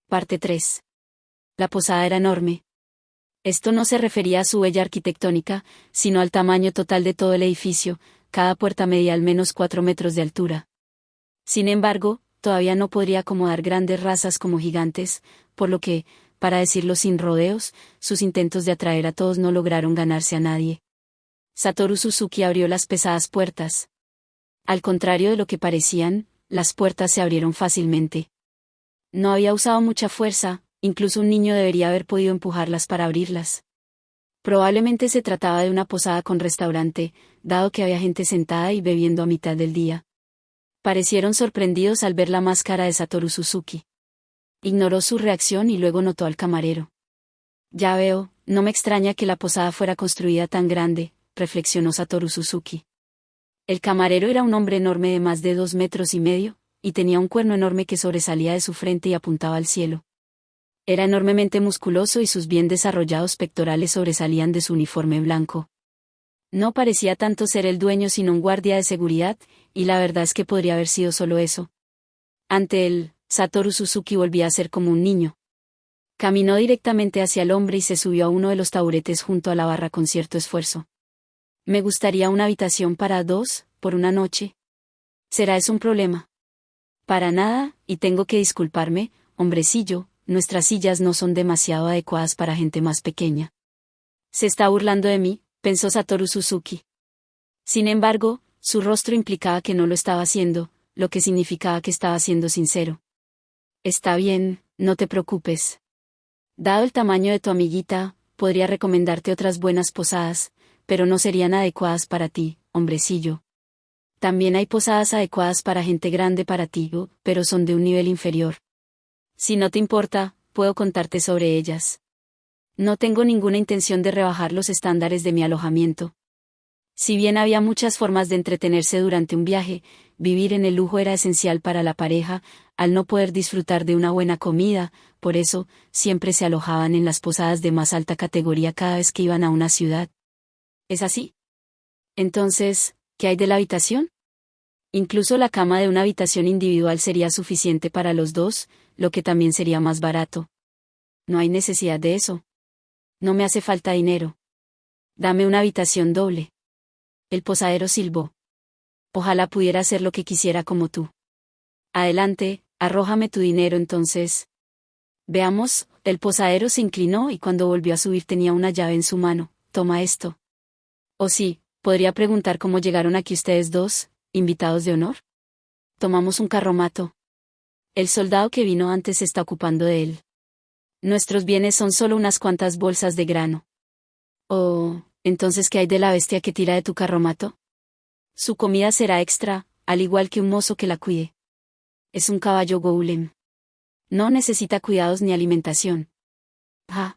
Parte 3. La posada era enorme. Esto no se refería a su huella arquitectónica, sino al tamaño total de todo el edificio. Cada puerta medía al menos 4 metros de altura. Sin embargo, todavía no podría acomodar grandes razas como gigantes, por lo que, para decirlo sin rodeos, sus intentos de atraer a todos no lograron ganarse a nadie. Satoru Suzuki abrió las pesadas puertas. Al contrario de lo que parecían, las puertas se abrieron fácilmente. No había usado mucha fuerza, incluso un niño debería haber podido empujarlas para abrirlas. Probablemente se trataba de una posada con restaurante, dado que había gente sentada y bebiendo a mitad del día. Parecieron sorprendidos al ver la máscara de Satoru Suzuki. Ignoró su reacción y luego notó al camarero. Ya veo, no me extraña que la posada fuera construida tan grande, reflexionó Satoru Suzuki. El camarero era un hombre enorme de más de 2,5 metros, y tenía un cuerno enorme que sobresalía de su frente y apuntaba al cielo. Era enormemente musculoso y sus bien desarrollados pectorales sobresalían de su uniforme blanco. No parecía tanto ser el dueño sino un guardia de seguridad, y la verdad es que podría haber sido solo eso. Ante él, Satoru Suzuki volvía a ser como un niño. Caminó directamente hacia el hombre y se subió a uno de los taburetes junto a la barra con cierto esfuerzo. Me gustaría una habitación para 2, por una noche. ¿Será eso un problema? Para nada, y tengo que disculparme, hombrecillo, nuestras sillas no son demasiado adecuadas para gente más pequeña. Se está burlando de mí, pensó Satoru Suzuki. Sin embargo, su rostro implicaba que no lo estaba haciendo, lo que significaba que estaba siendo sincero. Está bien, no te preocupes. Dado el tamaño de tu amiguita, podría recomendarte otras buenas posadas, pero no serían adecuadas para ti, hombrecillo. También hay posadas adecuadas para gente grande para ti, pero son de un nivel inferior. Si no te importa, puedo contarte sobre ellas. No tengo ninguna intención de rebajar los estándares de mi alojamiento. Si bien había muchas formas de entretenerse durante un viaje, vivir en el lujo era esencial para la pareja, al no poder disfrutar de una buena comida, por eso, siempre se alojaban en las posadas de más alta categoría cada vez que iban a una ciudad. ¿Es así? Entonces, ¿qué hay de la habitación? Incluso la cama de una habitación individual sería suficiente para los dos, lo que también sería más barato. No hay necesidad de eso. No me hace falta dinero. Dame una habitación doble. El posadero silbó. Ojalá pudiera hacer lo que quisiera como tú. Adelante, arrójame tu dinero entonces. Veamos, el posadero se inclinó y cuando volvió a subir tenía una llave en su mano. Toma esto. Oh sí, podría preguntar cómo llegaron aquí ustedes dos, invitados de honor. Tomamos un carromato. El soldado que vino antes se está ocupando de él. Nuestros bienes son solo unas cuantas bolsas de grano. Oh, entonces ¿qué hay de la bestia que tira de tu carromato? Su comida será extra, al igual que un mozo que la cuide. Es un caballo golem. No necesita cuidados ni alimentación. Ah.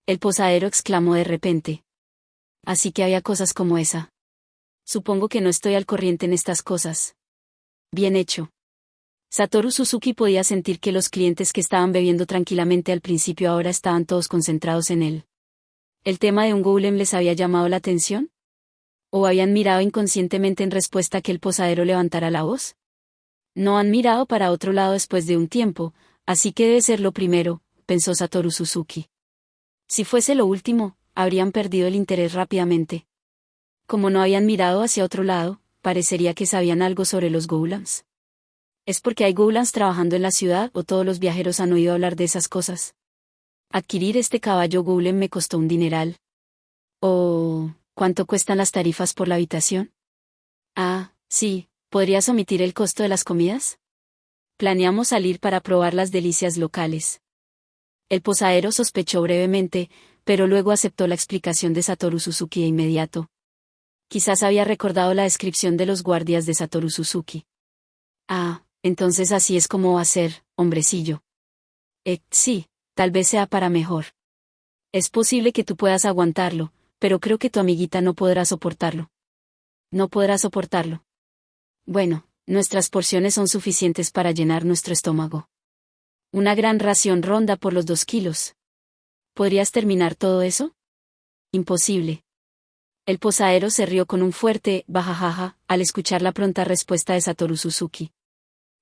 El posadero exclamó de repente. Así que había cosas como esa. Supongo que no estoy al corriente en estas cosas. Bien hecho. Satoru Suzuki podía sentir que los clientes que estaban bebiendo tranquilamente al principio ahora estaban todos concentrados en él. ¿El tema de un golem les había llamado la atención? ¿O habían mirado inconscientemente en respuesta a que el posadero levantara la voz? No han mirado para otro lado después de un tiempo, así que debe ser lo primero, pensó Satoru Suzuki. Si fuese lo último, habrían perdido el interés rápidamente. Como no habían mirado hacia otro lado, parecería que sabían algo sobre los golems. ¿Es porque hay golems trabajando en la ciudad o todos los viajeros han oído hablar de esas cosas? Adquirir este caballo golem me costó un dineral. ¿O cuánto cuestan las tarifas por la habitación? Ah, sí, ¿podrías omitir el costo de las comidas? Planeamos salir para probar las delicias locales. El posadero sospechó brevemente, pero luego aceptó la explicación de Satoru Suzuki de inmediato. Quizás había recordado la descripción de los guardias de Satoru Suzuki. Ah, entonces así es como va a ser, hombrecillo. Sí, tal vez sea para mejor. Es posible que tú puedas aguantarlo, pero creo que tu amiguita no podrá soportarlo. No podrá soportarlo. Bueno, nuestras porciones son suficientes para llenar nuestro estómago. Una gran ración ronda por los 2 kilos. ¿Podrías terminar todo eso? Imposible. El posadero se rió con un fuerte bajajaja al escuchar la pronta respuesta de Satoru Suzuki.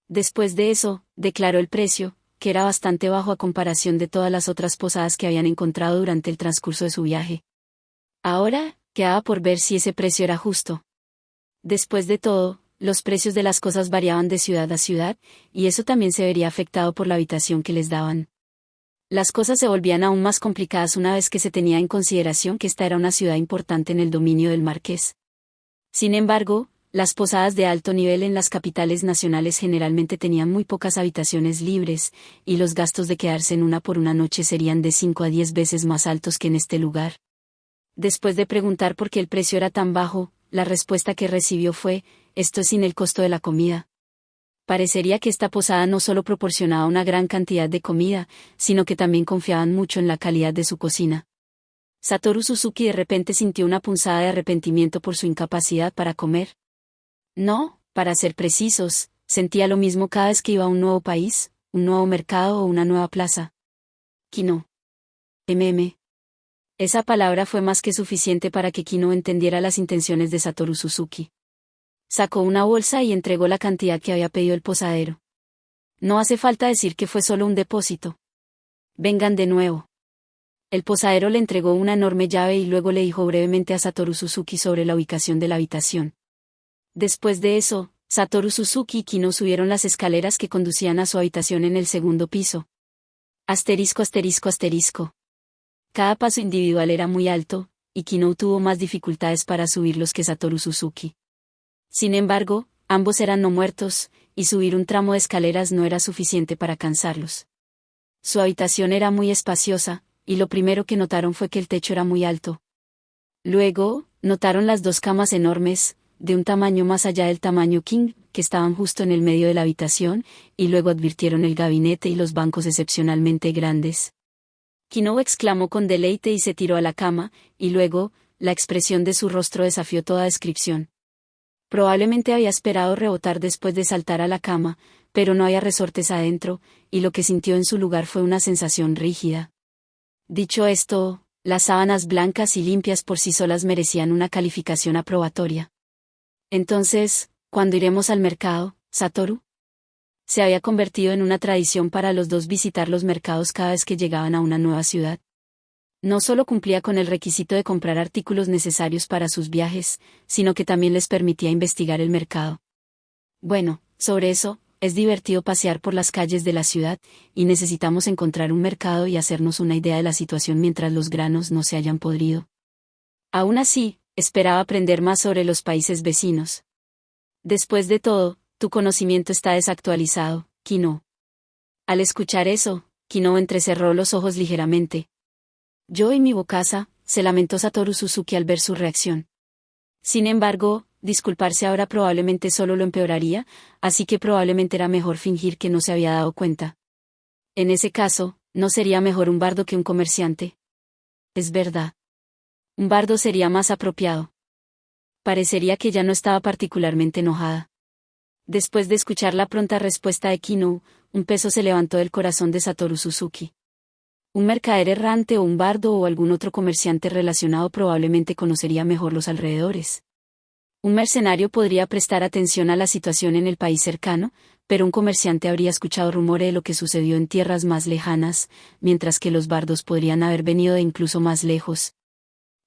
Después de eso, declaró el precio, que era bastante bajo a comparación de todas las otras posadas que habían encontrado durante el transcurso de su viaje. Ahora, quedaba por ver si ese precio era justo. Después de todo, los precios de las cosas variaban de ciudad a ciudad, y eso también se vería afectado por la habitación que les daban. Las cosas se volvían aún más complicadas una vez que se tenía en consideración que esta era una ciudad importante en el dominio del marqués. Sin embargo, las posadas de alto nivel en las capitales nacionales generalmente tenían muy pocas habitaciones libres, y los gastos de quedarse en una por una noche serían de 5 a 10 veces más altos que en este lugar. Después de preguntar por qué el precio era tan bajo, la respuesta que recibió fue: esto es sin el costo de la comida. Parecería que esta posada no solo proporcionaba una gran cantidad de comida, sino que también confiaban mucho en la calidad de su cocina. Satoru Suzuki de repente sintió una punzada de arrepentimiento por su incapacidad para comer. No, para ser precisos, sentía lo mismo cada vez que iba a un nuevo país, un nuevo mercado o una nueva plaza. Kino. Esa palabra fue más que suficiente para que Kino entendiera las intenciones de Satoru Suzuki. Sacó una bolsa y entregó la cantidad que había pedido el posadero. No hace falta decir que fue solo un depósito. Vengan de nuevo. El posadero le entregó una enorme llave y luego le dijo brevemente a Satoru Suzuki sobre la ubicación de la habitación. Después de eso, Satoru Suzuki y Kino subieron las escaleras que conducían a su habitación en el segundo piso. Asterisco asterisco asterisco. Cada paso individual era muy alto, y Kino tuvo más dificultades para subirlos que Satoru Suzuki. Sin embargo, ambos eran no muertos, y subir un tramo de escaleras no era suficiente para cansarlos. Su habitación era muy espaciosa, y lo primero que notaron fue que el techo era muy alto. Luego, notaron las dos camas enormes, de un tamaño más allá del tamaño king, que estaban justo en el medio de la habitación, y luego advirtieron el gabinete y los bancos excepcionalmente grandes. Kino exclamó con deleite y se tiró a la cama, y luego, la expresión de su rostro desafió toda descripción. Probablemente había esperado rebotar después de saltar a la cama, pero no había resortes adentro, y lo que sintió en su lugar fue una sensación rígida. Dicho esto, las sábanas blancas y limpias por sí solas merecían una calificación aprobatoria. Entonces, ¿cuándo iremos al mercado, Satoru? Se había convertido en una tradición para los dos visitar los mercados cada vez que llegaban a una nueva ciudad. No solo cumplía con el requisito de comprar artículos necesarios para sus viajes, sino que también les permitía investigar el mercado. Bueno, sobre eso, es divertido pasear por las calles de la ciudad, y necesitamos encontrar un mercado y hacernos una idea de la situación mientras los granos no se hayan podrido. Aún así, esperaba aprender más sobre los países vecinos. Después de todo, tu conocimiento está desactualizado, Kino. Al escuchar eso, Kino entrecerró los ojos ligeramente. Yo y mi bocaza, se lamentó Satoru Suzuki al ver su reacción. Sin embargo, disculparse ahora probablemente solo lo empeoraría, así que probablemente era mejor fingir que no se había dado cuenta. En ese caso, ¿no sería mejor un bardo que un comerciante? Es verdad. Un bardo sería más apropiado. Parecería que ya no estaba particularmente enojada. Después de escuchar la pronta respuesta de Kino, un peso se levantó del corazón de Satoru Suzuki. Un mercader errante o un bardo o algún otro comerciante relacionado probablemente conocería mejor los alrededores. Un mercenario podría prestar atención a la situación en el país cercano, pero un comerciante habría escuchado rumores de lo que sucedió en tierras más lejanas, mientras que los bardos podrían haber venido de incluso más lejos.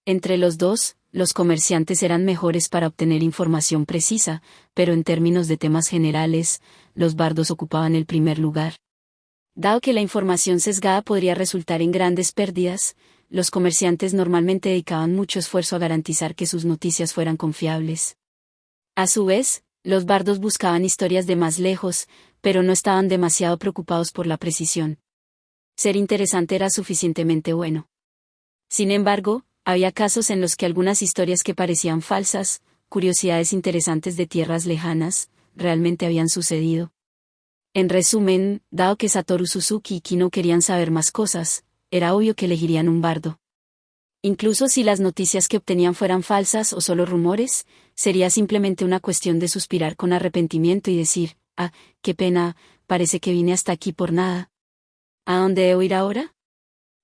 Entre los dos, los comerciantes eran mejores para obtener información precisa, pero en términos de temas generales, los bardos ocupaban el primer lugar. Dado que la información sesgada podría resultar en grandes pérdidas, los comerciantes normalmente dedicaban mucho esfuerzo a garantizar que sus noticias fueran confiables. A su vez, los bardos buscaban historias de más lejos, pero no estaban demasiado preocupados por la precisión. Ser interesante era suficientemente bueno. Sin embargo, había casos en los que algunas historias que parecían falsas, curiosidades interesantes de tierras lejanas, realmente habían sucedido. En resumen, dado que Satoru Suzuki y Kino querían saber más cosas, era obvio que elegirían un bardo. Incluso si las noticias que obtenían fueran falsas o solo rumores, sería simplemente una cuestión de suspirar con arrepentimiento y decir: «Ah, qué pena, parece que vine hasta aquí por nada. ¿A dónde debo ir ahora?».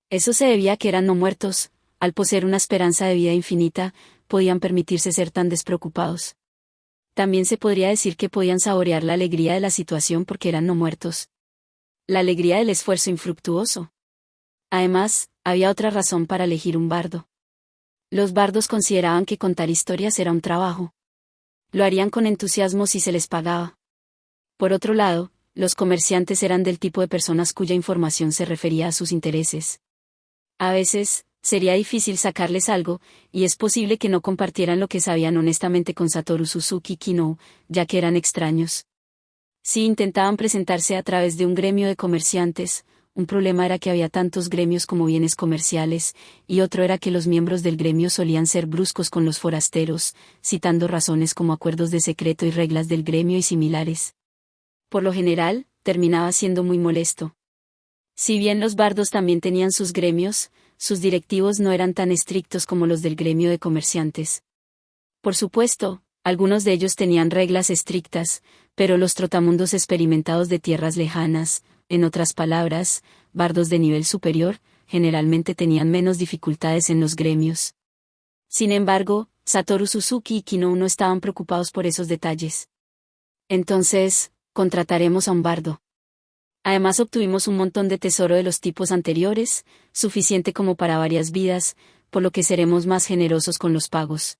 Eso se debía a que eran no muertos, al poseer una esperanza de vida infinita, podían permitirse ser tan despreocupados. También se podría decir que podían saborear la alegría de la situación porque eran no muertos. La alegría del esfuerzo infructuoso. Además, había otra razón para elegir un bardo. Los bardos consideraban que contar historias era un trabajo. Lo harían con entusiasmo si se les pagaba. Por otro lado, los comerciantes eran del tipo de personas cuya información se refería a sus intereses. A veces, sería difícil sacarles algo, y es posible que no compartieran lo que sabían honestamente con Satoru Suzuki Kinō, ya que eran extraños. Si intentaban presentarse a través de un gremio de comerciantes, un problema era que había tantos gremios como bienes comerciales, y otro era que los miembros del gremio solían ser bruscos con los forasteros, citando razones como acuerdos de secreto y reglas del gremio y similares. Por lo general, terminaba siendo muy molesto. Si bien los bardos también tenían sus gremios, sus directivos no eran tan estrictos como los del gremio de comerciantes. Por supuesto, algunos de ellos tenían reglas estrictas, pero los trotamundos experimentados de tierras lejanas, en otras palabras, bardos de nivel superior, generalmente tenían menos dificultades en los gremios. Sin embargo, Satoru Suzuki y Kinō no estaban preocupados por esos detalles. Entonces, contrataremos a un bardo. Además obtuvimos un montón de tesoro de los tipos anteriores, suficiente como para varias vidas, por lo que seremos más generosos con los pagos.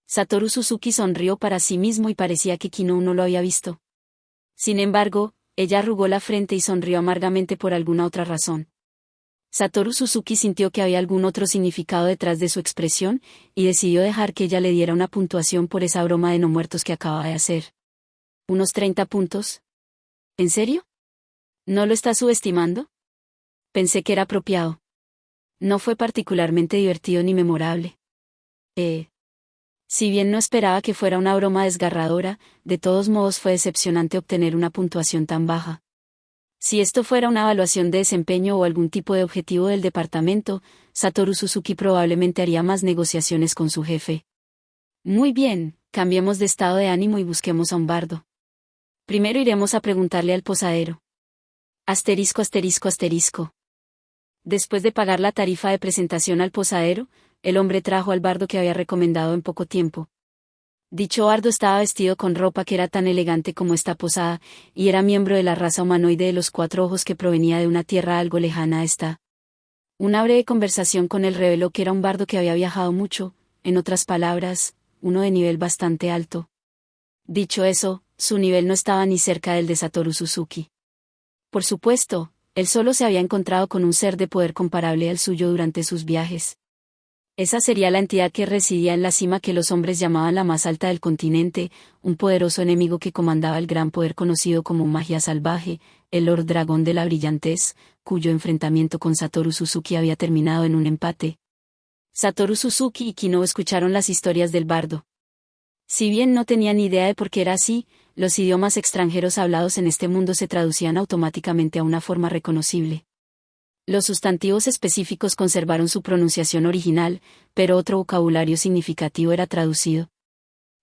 Satoru Suzuki sonrió para sí mismo y parecía que Kinō no lo había visto. Sin embargo, ella arrugó la frente y sonrió amargamente por alguna otra razón. Satoru Suzuki sintió que había algún otro significado detrás de su expresión, y decidió dejar que ella le diera una puntuación por esa broma de no muertos que acababa de hacer. ¿Unos 30 puntos? ¿En serio? ¿No lo estás subestimando? Pensé que era apropiado. No fue particularmente divertido ni memorable. Si bien no esperaba que fuera una broma desgarradora, de todos modos fue decepcionante obtener una puntuación tan baja. Si esto fuera una evaluación de desempeño o algún tipo de objetivo del departamento, Satoru Suzuki probablemente haría más negociaciones con su jefe. Muy bien, cambiemos de estado de ánimo y busquemos a un bardo. Primero iremos a preguntarle al posadero. Asterisco asterisco asterisco. Después de pagar la tarifa de presentación al posadero, el hombre trajo al bardo que había recomendado en poco tiempo. Dicho bardo estaba vestido con ropa que era tan elegante como esta posada, y era miembro de la raza humanoide de los 4 ojos que provenía de una tierra algo lejana a esta. Una breve conversación con él reveló que era un bardo que había viajado mucho, en otras palabras, uno de nivel bastante alto. Dicho eso, su nivel no estaba ni cerca del de Satoru Suzuki. Por supuesto, él solo se había encontrado con un ser de poder comparable al suyo durante sus viajes. Esa sería la entidad que residía en la cima que los hombres llamaban la más alta del continente, un poderoso enemigo que comandaba el gran poder conocido como magia salvaje, el Lord Dragón de la Brillantez, cuyo enfrentamiento con Satoru Suzuki había terminado en un empate. Satoru Suzuki y Kinō escucharon las historias del bardo. Si bien no tenían idea de por qué era así, los idiomas extranjeros hablados en este mundo se traducían automáticamente a una forma reconocible. Los sustantivos específicos conservaron su pronunciación original, pero otro vocabulario significativo era traducido.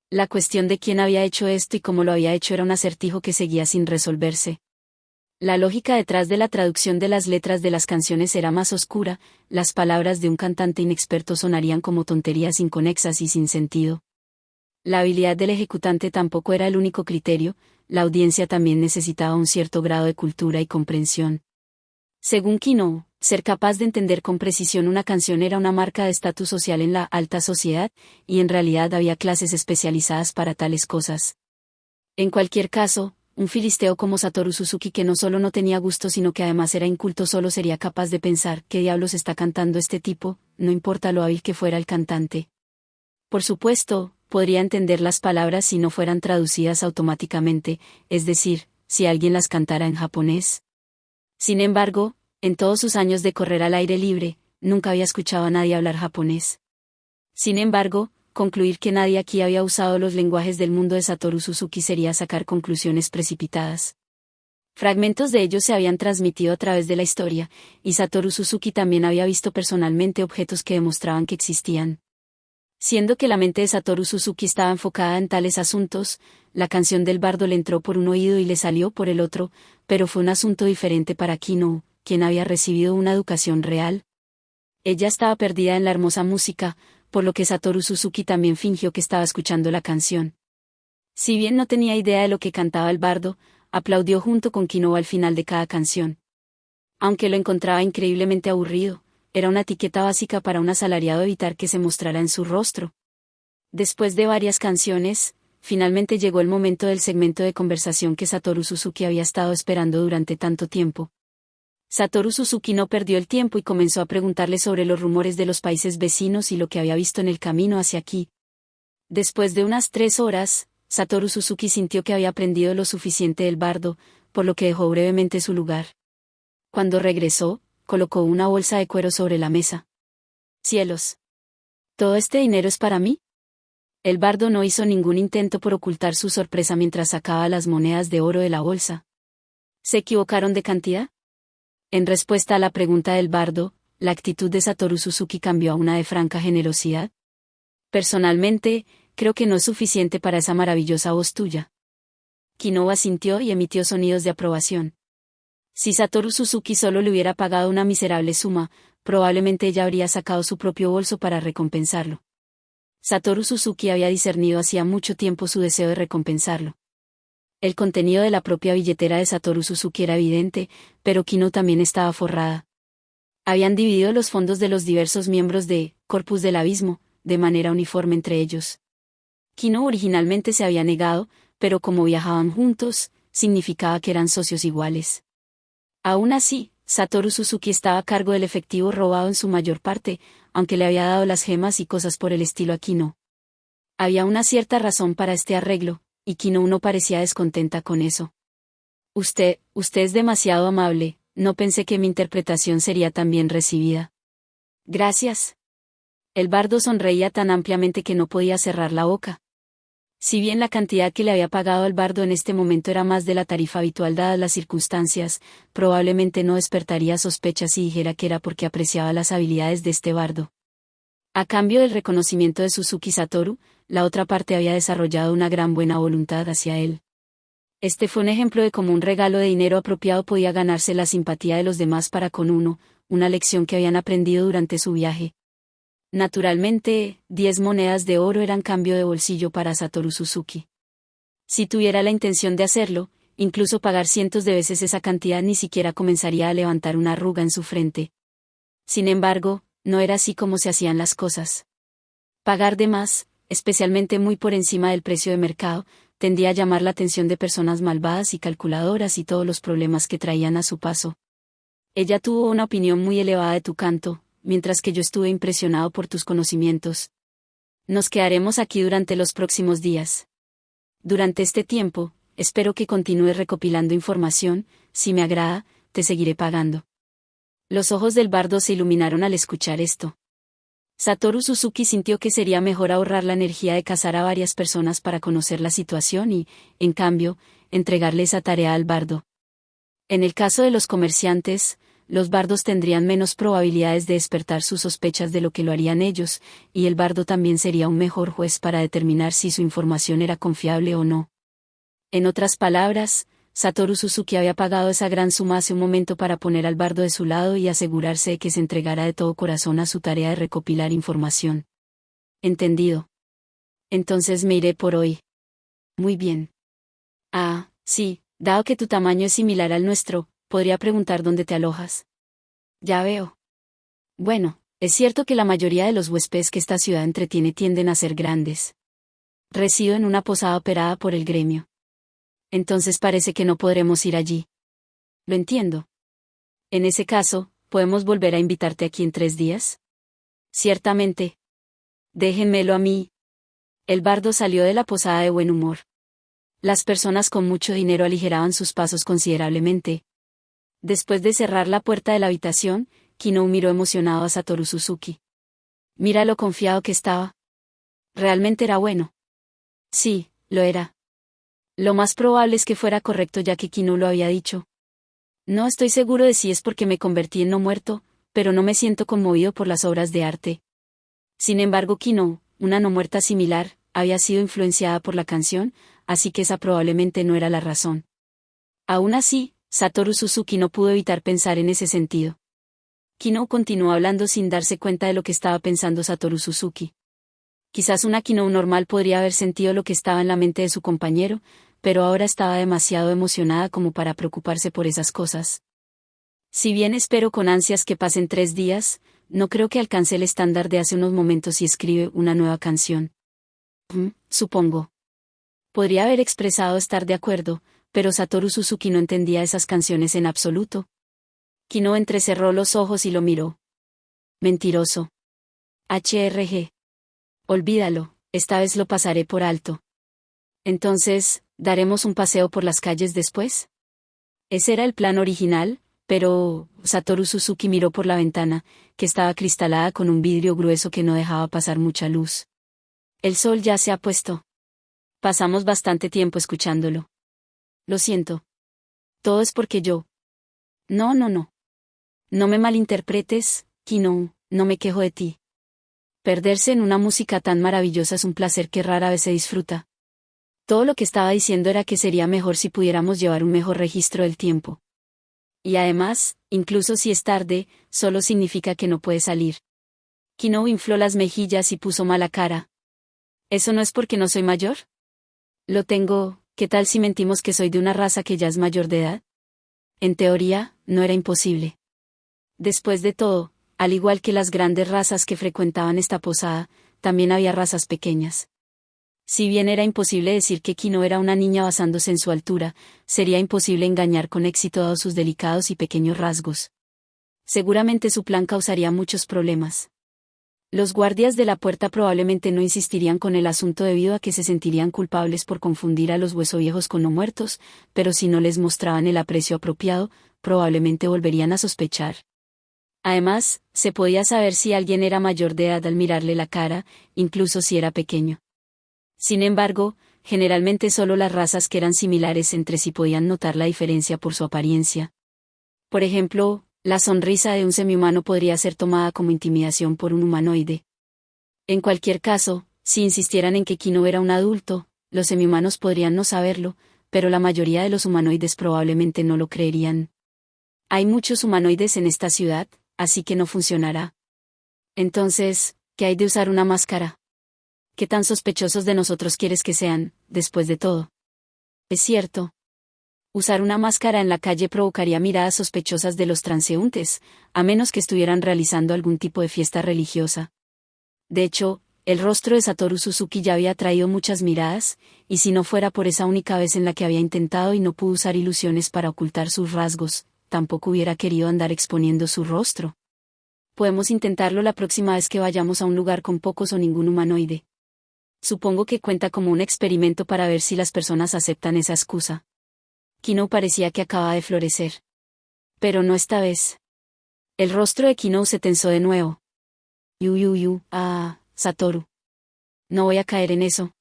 La cuestión de quién había hecho esto y cómo lo había hecho era un acertijo que seguía sin resolverse. La lógica detrás de la traducción de las letras de las canciones era más oscura, las palabras de un cantante inexperto sonarían como tonterías inconexas y sin sentido. La habilidad del ejecutante tampoco era el único criterio, la audiencia también necesitaba un cierto grado de cultura y comprensión. Según Kinō, ser capaz de entender con precisión una canción era una marca de estatus social en la alta sociedad, y en realidad había clases especializadas para tales cosas. En cualquier caso, un filisteo como Satoru Suzuki que no solo no tenía gusto sino que además era inculto solo sería capaz de pensar ¿qué diablos está cantando este tipo?, no importa lo hábil que fuera el cantante. Por supuesto, podría entender las palabras si no fueran traducidas automáticamente, es decir, si alguien las cantara en japonés. Sin embargo, en todos sus años de correr al aire libre, nunca había escuchado a nadie hablar japonés. Sin embargo, concluir que nadie aquí había usado los lenguajes del mundo de Satoru Suzuki sería sacar conclusiones precipitadas. Fragmentos de ellos se habían transmitido a través de la historia, y Satoru Suzuki también había visto personalmente objetos que demostraban que existían. Siendo que la mente de Satoru Suzuki estaba enfocada en tales asuntos, la canción del bardo le entró por un oído y le salió por el otro, pero fue un asunto diferente para Kinō, quien había recibido una educación real. Ella estaba perdida en la hermosa música, por lo que Satoru Suzuki también fingió que estaba escuchando la canción. Si bien no tenía idea de lo que cantaba el bardo, aplaudió junto con Kino al final de cada canción. Aunque lo encontraba increíblemente aburrido, era una etiqueta básica para un asalariado evitar que se mostrara en su rostro. Después de varias canciones, finalmente llegó el momento del segmento de conversación que Satoru Suzuki había estado esperando durante tanto tiempo. Satoru Suzuki no perdió el tiempo y comenzó a preguntarle sobre los rumores de los países vecinos y lo que había visto en el camino hacia aquí. Después de unas 3 horas, Satoru Suzuki sintió que había aprendido lo suficiente del bardo, por lo que dejó brevemente su lugar. Cuando regresó, colocó una bolsa de cuero sobre la mesa. ¡Cielos! ¿Todo este dinero es para mí? El bardo no hizo ningún intento por ocultar su sorpresa mientras sacaba las monedas de oro de la bolsa. ¿Se equivocaron de cantidad? En respuesta a la pregunta del bardo, la actitud de Satoru Suzuki cambió a una de franca generosidad. Personalmente, creo que no es suficiente para esa maravillosa voz tuya. Kinowa asintió y emitió sonidos de aprobación. Si Satoru Suzuki solo le hubiera pagado una miserable suma, probablemente ella habría sacado su propio bolso para recompensarlo. Satoru Suzuki había discernido hacía mucho tiempo su deseo de recompensarlo. El contenido de la propia billetera de Satoru Suzuki era evidente, pero Kino también estaba forrada. Habían dividido los fondos de los diversos miembros de Corpus del Abismo, de manera uniforme entre ellos. Kino originalmente se había negado, pero como viajaban juntos, significaba que eran socios iguales. Aún así, Satoru Suzuki estaba a cargo del efectivo robado en su mayor parte, aunque le había dado las gemas y cosas por el estilo a Kino. Había una cierta razón para este arreglo, y Kino no parecía descontenta con eso. Usted es demasiado amable, no pensé que mi interpretación sería tan bien recibida. Gracias. El bardo sonreía tan ampliamente que no podía cerrar la boca. Si bien la cantidad que le había pagado el bardo en este momento era más de la tarifa habitual dadas las circunstancias, probablemente no despertaría sospechas si dijera que era porque apreciaba las habilidades de este bardo. A cambio del reconocimiento de Suzuki Satoru, la otra parte había desarrollado una gran buena voluntad hacia él. Este fue un ejemplo de cómo un regalo de dinero apropiado podía ganarse la simpatía de los demás para con uno, una lección que habían aprendido durante su viaje. Naturalmente, 10 monedas de oro eran cambio de bolsillo para Satoru Suzuki. Si tuviera la intención de hacerlo, incluso pagar cientos de veces esa cantidad ni siquiera comenzaría a levantar una arruga en su frente. Sin embargo, no era así como se hacían las cosas. Pagar de más, especialmente muy por encima del precio de mercado, tendía a llamar la atención de personas malvadas y calculadoras y todos los problemas que traían a su paso. Ella tuvo una opinión muy elevada de tu canto, mientras que yo estuve impresionado por tus conocimientos. Nos quedaremos aquí durante los próximos días. Durante este tiempo, espero que continúes recopilando información, si me agrada, te seguiré pagando. Los ojos del bardo se iluminaron al escuchar esto. Satoru Suzuki sintió que sería mejor ahorrar la energía de cazar a varias personas para conocer la situación y, en cambio, entregarle esa tarea al bardo. En el caso de los comerciantes, los bardos tendrían menos probabilidades de despertar sus sospechas de lo que lo harían ellos, y el bardo también sería un mejor juez para determinar si su información era confiable o no. En otras palabras, Satoru Suzuki había pagado esa gran suma hace un momento para poner al bardo de su lado y asegurarse de que se entregara de todo corazón a su tarea de recopilar información. Entendido. Entonces me iré por hoy. Muy bien. Ah, sí, dado que tu tamaño es similar al nuestro, podría preguntar dónde te alojas. Ya veo. Bueno, es cierto que la mayoría de los huéspedes que esta ciudad entretiene tienden a ser grandes. Resido en una posada operada por el gremio. Entonces parece que no podremos ir allí. Lo entiendo. En ese caso, ¿podemos volver a invitarte aquí en 3 días? Ciertamente. Déjenmelo a mí. El bardo salió de la posada de buen humor. Las personas con mucho dinero aligeraban sus pasos considerablemente. Después de cerrar la puerta de la habitación, Kino miró emocionado a Satoru Suzuki. Mira lo confiado que estaba. Realmente era bueno. Sí, lo era. Lo más probable es que fuera correcto ya que Kino lo había dicho. No estoy seguro de si es porque me convertí en no muerto, pero no me siento conmovido por las obras de arte. Sin embargo, Kino, una no muerta similar, había sido influenciada por la canción, así que esa probablemente no era la razón. Aún así, Satoru Suzuki no pudo evitar pensar en ese sentido. Kino continuó hablando sin darse cuenta de lo que estaba pensando Satoru Suzuki. Quizás una Kino normal podría haber sentido lo que estaba en la mente de su compañero, pero ahora estaba demasiado emocionada como para preocuparse por esas cosas. Si bien espero con ansias que pasen 3 días, no creo que alcance el estándar de hace unos momentos y escribe una nueva canción. Supongo. Podría haber expresado estar de acuerdo, pero Satoru Suzuki no entendía esas canciones en absoluto. Kino entrecerró los ojos y lo miró. Mentiroso. HRG. Olvídalo, esta vez lo pasaré por alto. Entonces, ¿daremos un paseo por las calles después? Ese era el plan original, pero Satoru Suzuki miró por la ventana, que estaba cristalada con un vidrio grueso que no dejaba pasar mucha luz. El sol ya se ha puesto. Pasamos bastante tiempo escuchándolo. Lo siento. Todo es porque yo. No. No me malinterpretes, Kino, no me quejo de ti. Perderse en una música tan maravillosa es un placer que rara vez se disfruta. Todo lo que estaba diciendo era que sería mejor si pudiéramos llevar un mejor registro del tiempo. Y además, incluso si es tarde, solo significa que no puede salir. Kino infló las mejillas y puso mala cara. ¿Eso no es porque no soy mayor? Lo tengo, ¿qué tal si mentimos que soy de una raza que ya es mayor de edad? En teoría, no era imposible. Después de todo, al igual que las grandes razas que frecuentaban esta posada, también había razas pequeñas. Si bien era imposible decir que Kino era una niña basándose en su altura, sería imposible engañar con éxito dados sus delicados y pequeños rasgos. Seguramente su plan causaría muchos problemas. Los guardias de la puerta probablemente no insistirían con el asunto debido a que se sentirían culpables por confundir a los huesoviejos con no muertos, pero si no les mostraban el aprecio apropiado, probablemente volverían a sospechar. Además, se podía saber si alguien era mayor de edad al mirarle la cara, incluso si era pequeño. Sin embargo, generalmente solo las razas que eran similares entre sí podían notar la diferencia por su apariencia. Por ejemplo, la sonrisa de un semihumano podría ser tomada como intimidación por un humanoide. En cualquier caso, si insistieran en que Kino era un adulto, los semihumanos podrían no saberlo, pero la mayoría de los humanoides probablemente no lo creerían. Hay muchos humanoides en esta ciudad, así que no funcionará. Entonces, ¿qué hay de usar una máscara? ¿Qué tan sospechosos de nosotros quieres que sean, después de todo? Es cierto. Usar una máscara en la calle provocaría miradas sospechosas de los transeúntes, a menos que estuvieran realizando algún tipo de fiesta religiosa. De hecho, el rostro de Satoru Suzuki ya había atraído muchas miradas, y si no fuera por esa única vez en la que había intentado y no pudo usar ilusiones para ocultar sus rasgos, tampoco hubiera querido andar exponiendo su rostro. Podemos intentarlo la próxima vez que vayamos a un lugar con pocos o ningún humanoide. Supongo que cuenta como un experimento para ver si las personas aceptan esa excusa. Kino parecía que acaba de florecer. Pero no esta vez. El rostro de Kino se tensó de nuevo. Satoru. No voy a caer en eso.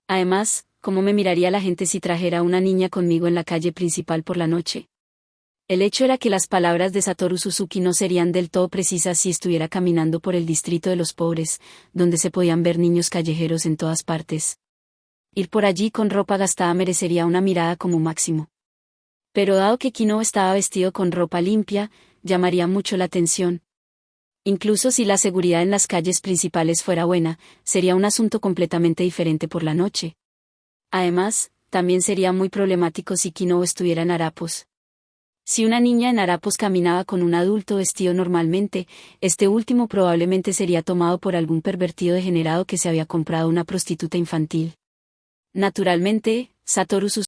Además, ¿cómo me miraría la gente si trajera a una niña conmigo en la calle principal por la noche? El hecho era que las palabras de Satoru Suzuki no serían del todo precisas si estuviera caminando por el distrito de los pobres, donde se podían ver niños callejeros en todas partes. Ir por allí con ropa gastada merecería una mirada como máximo. Pero dado que Kino estaba vestido con ropa limpia, llamaría mucho la atención. Incluso si la seguridad en las calles principales fuera buena, sería un asunto completamente diferente por la noche. Además, también sería muy problemático si Kino estuviera en harapos. Si una niña en harapos caminaba con un adulto vestido normalmente, este último probablemente sería tomado por algún pervertido degenerado que se había comprado una prostituta infantil. Naturalmente, Satoru Suzuki